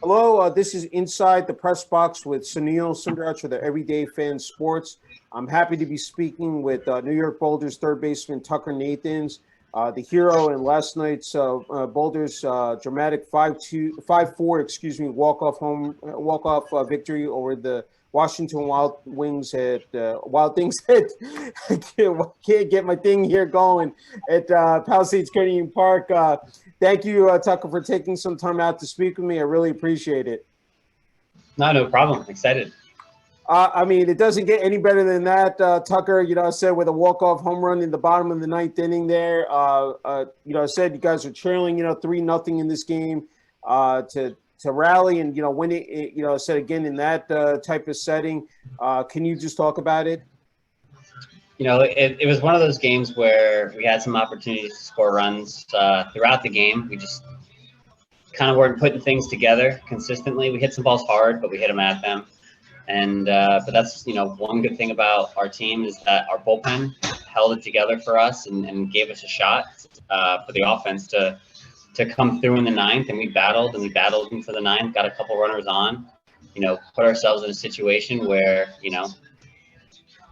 Hello, this is Inside the Press Box with Sunil Sunder Raj for the Everyday Fan Sports. I'm happy to be speaking with New York Boulders third baseman Tucker Nathans, the hero in last night's Boulders dramatic 5-4, walk-off victory over the Washington Wild Wings at Wild Things at I can't get my thing here going at Palisades Canyon Park. Thank you, Tucker, for taking some time out to speak with me. I really appreciate it. No problem. Excited. I mean, it doesn't get any better than that, Tucker. I said with a walk-off home run in the bottom of the ninth inning there. I said you guys are trailing, 3-0 in this game to rally and, win it, I said again in that type of setting. Can you just talk about it? It was one of those games where we had some opportunities to score runs throughout the game. We just kind of weren't putting things together consistently. We hit some balls hard, but we hit them at them. And but that's, one good thing about our team is that our bullpen held it together for us and gave us a shot for the offense to come through in the ninth. And we battled for the ninth, got a couple runners on, put ourselves in a situation where,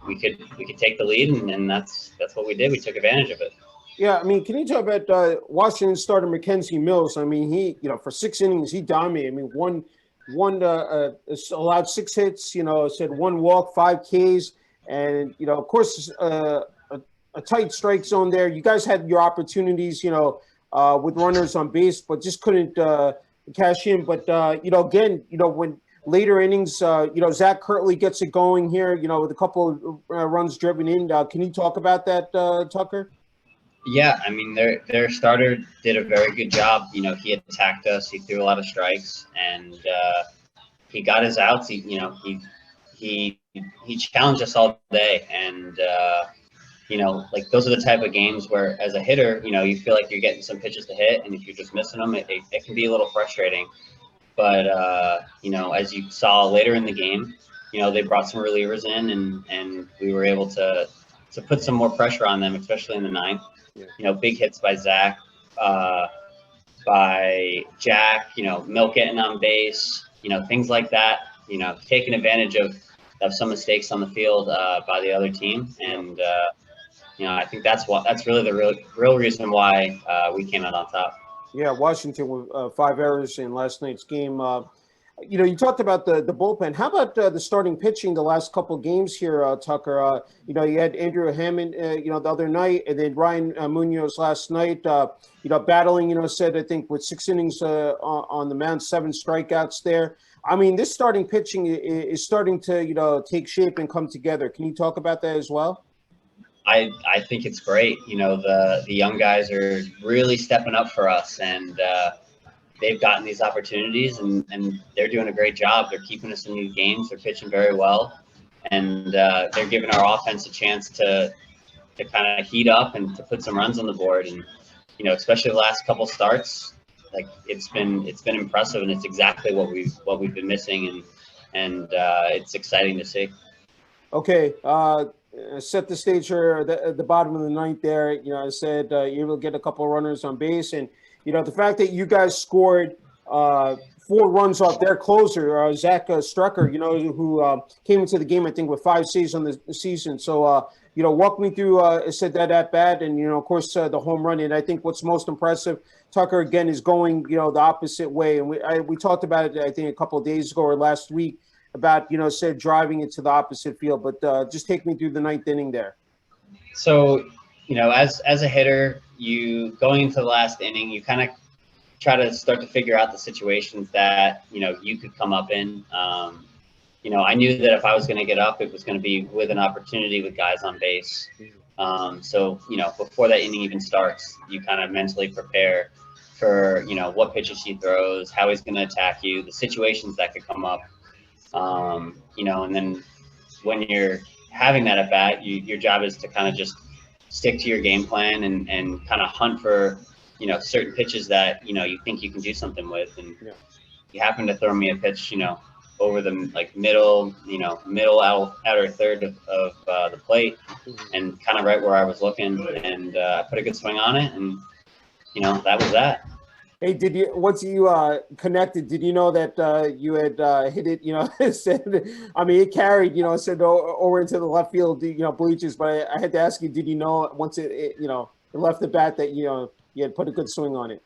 we could take the lead, and that's what we did. We took advantage of it. Yeah, I mean, can you talk about Washington starter Mackenzie Mills? I mean, he, for 6 innings, he dominated. I mean, one allowed 6 hits, said 1 walk, 5 Ks, and, of course, a tight strike zone there. You guys had your opportunities, with runners on base, but just couldn't cash in. But, again, when later innings, Zach Kirtley gets it going here, with a couple of runs driven in. Can you talk about that, Tucker? Yeah, I mean, their starter did a very good job. He attacked us. He threw a lot of strikes, and he got his outs. He challenged us all day, and like those are the type of games where, as a hitter, you feel like you're getting some pitches to hit, and if you're just missing them, it can be a little frustrating. But, as you saw later in the game, they brought some relievers in, and we were able to put some more pressure on them, especially in the ninth. Yeah. Big hits by Zach, by Jack, Milk getting on base, things like that, taking advantage of some mistakes on the field by the other team. And, I think that's really the real reason why we came out on top. Yeah, Washington with 5 errors in last night's game. You talked about the bullpen. How about the starting pitching the last couple games here, Tucker? You had Andrew Hammond, the other night, and then Ryan Munoz last night, battling, said, I think, with 6 innings on the mound, 7 strikeouts there. I mean, this starting pitching is starting to, take shape and come together. Can you talk about that as well? I think it's great. The young guys are really stepping up for us, and they've gotten these opportunities, and they're doing a great job. They're keeping us in these games. They're pitching very well, and they're giving our offense a chance to kind of heat up and to put some runs on the board. And especially the last couple starts, like it's been impressive, and it's exactly what we've been missing, and it's exciting to see. Okay. Set the stage here at the bottom of the ninth there. I said you're able to get a couple of runners on base. And, the fact that you guys scored 4 runs off their closer, Zach Strucker, who came into the game, I think, with 5 saves on the season. So, walk me through, said that at bat and, of course, the home run. And I think what's most impressive, Tucker, again, is going, the opposite way. And we talked about it, I think, a couple of days ago or last week, about, said driving it to the opposite field, but just take me through the ninth inning there. So, as a hitter, you going into the last inning, you kind of try to start to figure out the situations that, you could come up in. I knew that if I was going to get up, it was going to be with an opportunity with guys on base. So, before that inning even starts, you kind of mentally prepare for, what pitches he throws, how he's going to attack you, the situations that could come up. And then when you're having that at bat, your job is to kind of just stick to your game plan and kind of hunt for, certain pitches that, you think you can do something with. And you happen to throw me a pitch, over the middle outer third of the plate, and kind of right where I was looking, and I put a good swing on it, and that was that. Hey, did you once you connected? Did you know that you had hit it? You know, said I mean it carried. You know, said over into the left field. You know, bleachers. But I had to ask you, did you know once it you know it left the bat that you know you had put a good swing on it?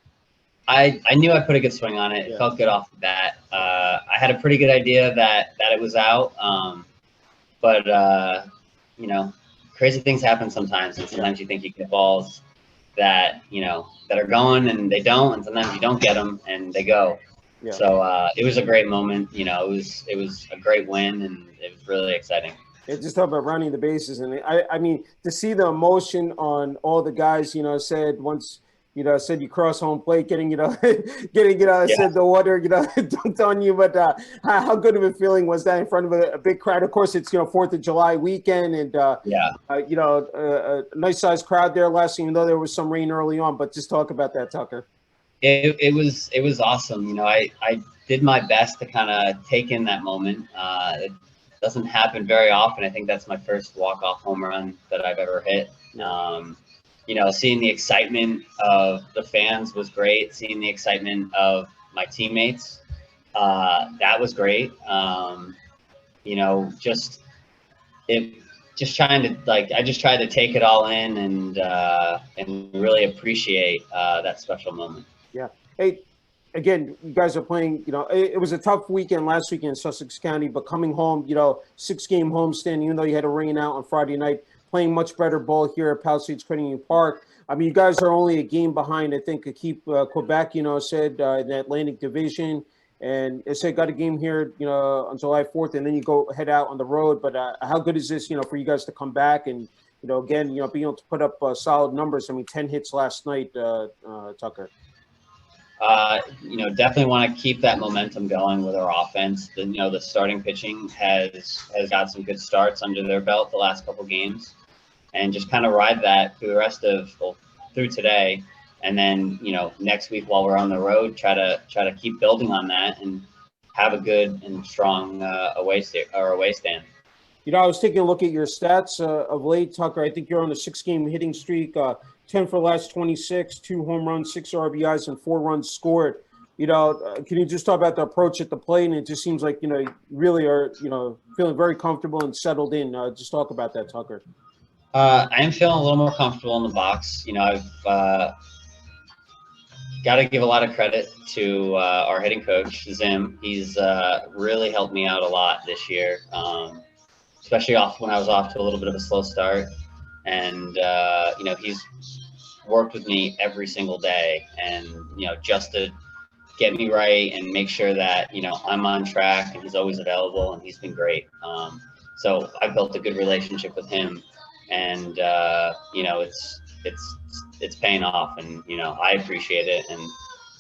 I knew I put a good swing on it. It Yeah, felt good off the bat. yeah, I had a pretty good idea that it was out. But you know, crazy things happen sometimes, and yeah, sometimes you think you get balls that that are going and they don't, and sometimes you don't get them and they go. yeah. So it was a great moment. It was a great win, and it was really exciting. It just talk about running the bases, and I mean to see the emotion on all the guys. You know, said once said you cross home plate, getting getting Yeah, said the water dunked on you. But how good of a feeling was that in front of a big crowd? Of course, it's 4th of July weekend, and yeah. a nice sized crowd there last, even though there was some rain early on. But just talk about that, Tucker. It was awesome. I did my best to kind of take in that moment. It doesn't happen very often. I think that's my first walk off home run that I've ever hit. Yeah. Seeing the excitement of the fans was great. Seeing the excitement of my teammates, that was great. Just it, just trying to I just tried to take it all in and really appreciate that special moment. Yeah. Hey, again, you guys are playing. It was a tough weekend last weekend in Sussex County, but coming home, 6-game homestand, even though you had a rain out on Friday night, playing much better ball here at Palisades Credit Union Park. I mean, you guys are only a game behind, I think, to keep Quebec, said in the Atlantic Division. And it said got a game here, on July 4th, and then you go head out on the road. But how good is this, for you guys to come back and, again, being able to put up solid numbers? I mean, 10 hits last night, Tucker. Definitely want to keep that momentum going with our offense. The starting pitching has got some good starts under their belt the last couple games, and just kind of ride that through the rest of through today, and then next week while we're on the road, try to keep building on that and have a good and strong away stand. I was taking a look at your stats of late, Tucker. I think you're on a 6-game hitting streak, 10 for the last 26, 2 home runs, 6 RBIs, and 4 runs scored. Can you just talk about the approach at the plate? And it just seems like, you really are, feeling very comfortable and settled in. Just talk about that, Tucker. I am feeling a little more comfortable in the box. I've got to give a lot of credit to our hitting coach, Zim. He's really helped me out a lot this year. Especially when I was off to a little bit of a slow start. And, he's worked with me every single day and, just to get me right and make sure that, I'm on track, and he's always available, and he's been great. So I built a good relationship with him, and, it's paying off, and, I appreciate it.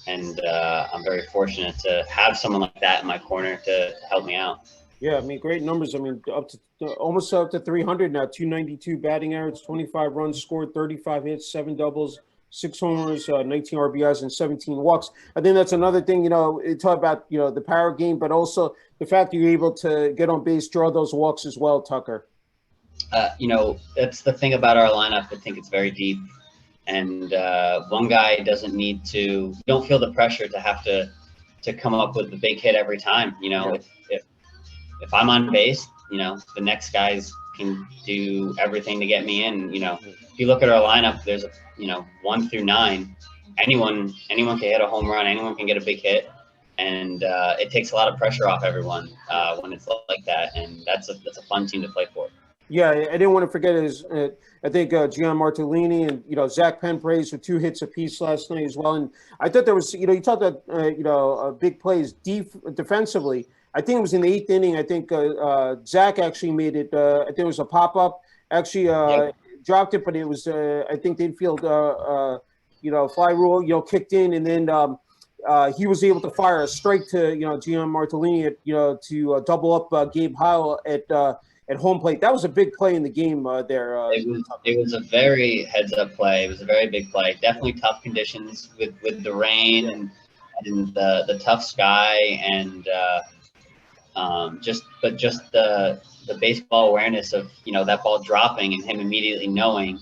And I'm very fortunate to have someone like that in my corner to help me out. Yeah, I mean, great numbers. I mean, almost up to 300 now, 292 batting average, 25 runs scored, 35 hits, 7 doubles, 6 homers, 19 RBIs, and 17 walks. I think that's another thing, it talk about, the power game, but also the fact that you're able to get on base, draw those walks as well, Tucker. That's the thing about our lineup. I think it's very deep. And one guy doesn't need to, you don't feel the pressure to have to come up with the big hit every time. Yeah. If I'm on base, the next guys can do everything to get me in. If you look at our lineup, there's 1 through 9. Anyone can hit a home run. Anyone can get a big hit, and it takes a lot of pressure off everyone when it's like that. And that's a fun team to play for. Yeah, I didn't want to forget his. I think Gian Martellini and Zach Penpraise with 2 hits apiece last night as well. And I thought there was you talked about big plays defensively. I think it was in the 8th inning. I think Zach actually made it. I think it was a pop up. Actually, dropped it, but it was I think the infield fly rule kicked in, and then he was able to fire a strike to Gian Martellini to double up Gabe Howell at home plate. That was a big play in the game there. It was a very heads up play. It was a very big play. Definitely tough conditions with the rain and the tough sky and just the baseball awareness of that ball dropping and him immediately knowing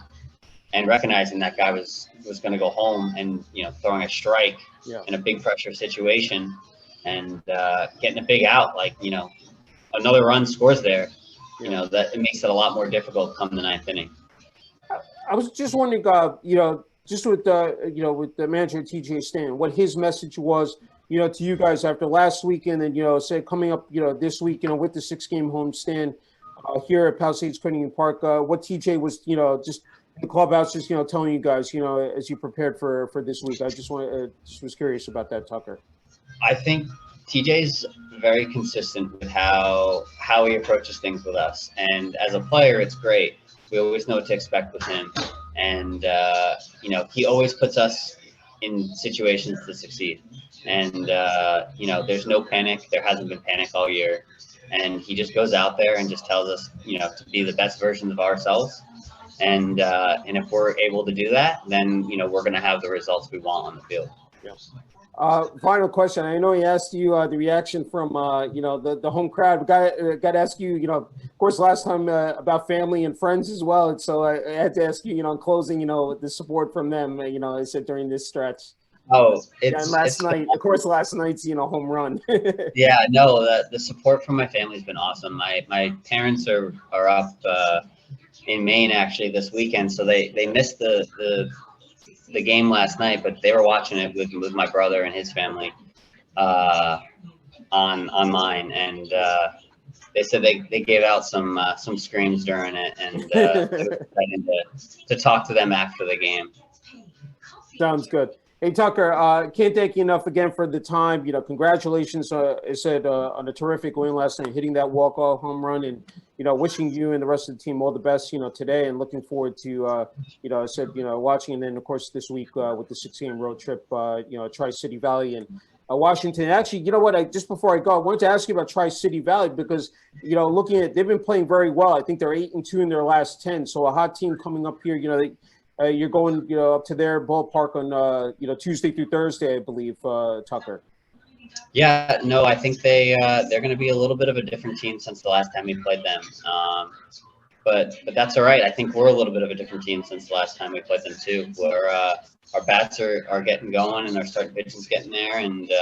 and recognizing that guy was going to go home and, you know, throwing a strike in a big pressure situation and getting a big out, like, you know, another run scores there, you know, that it makes it a lot more difficult come the ninth inning. I was just wondering, you know, just with you know, with the manager TJ Stan, what his message was, you know, to you guys after last weekend, and you know, say coming up, you know, this week, you know, with the 6-game homestand here at Palisades Credit Park. What TJ was, you know, just the clubhouse, just, you know, telling you guys, you know, as you prepared for this week. I just just was curious about that, Tucker. I think TJ's very consistent with how he approaches things with us, and as a player, it's great. We always know what to expect with him, and you know, he always puts us in situations to succeed. And you know, there's no panic. There hasn't been panic all year, and he just goes out there and just tells us, you know, to be the best versions of ourselves. And if we're able to do that, then, you know, we're going to have the results we want on the field. Yeah. Final question. I know he asked you the reaction from you know, the home crowd. Got to ask you, you know, of course, last time about family and friends as well. And so I had to ask you, you know, in closing, you know, the support from them. You know, I said during this stretch. Oh, and last night, of course, last night's, you know, home run. Yeah, no, the support from my family's been awesome. My parents are up in Maine actually this weekend, so they missed the game last night, but they were watching it with my brother and his family on mine, and they said they gave out some screams during it, and they were excited to talk to them after the game. Sounds good. Hey, Tucker, can't thank you enough again for the time. You know, congratulations, I said, on a terrific win last night, hitting that walk-off home run, and, you know, wishing you and the rest of the team all the best, you know, today, and looking forward to, you know, I said, you know, watching, and then, of course, this week with the 6-game road trip, you know, Tri-City Valley and Washington. Actually, you know what, just before I go, I wanted to ask you about Tri-City Valley because, you know, looking at, they've been playing very well. I think they're 8-2 in their last 10, so a hot team coming up here, you know, you're going, you know, up to their ballpark on, you know, Tuesday through Thursday, I believe, Tucker. Yeah, no, I think they're going to be a little bit of a different team since the last time we played them. But that's all right. I think we're a little bit of a different team since the last time we played them too. Where our bats are getting going and our starting pitching's getting there, and you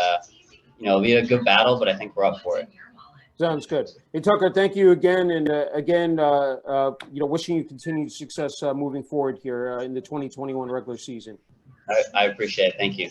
know, it'll be a good battle. But I think we're up for it. Sounds good. Hey, Tucker, thank you again. And again, you know, wishing you continued success moving forward here in the 2021 regular season. I appreciate it. Thank you.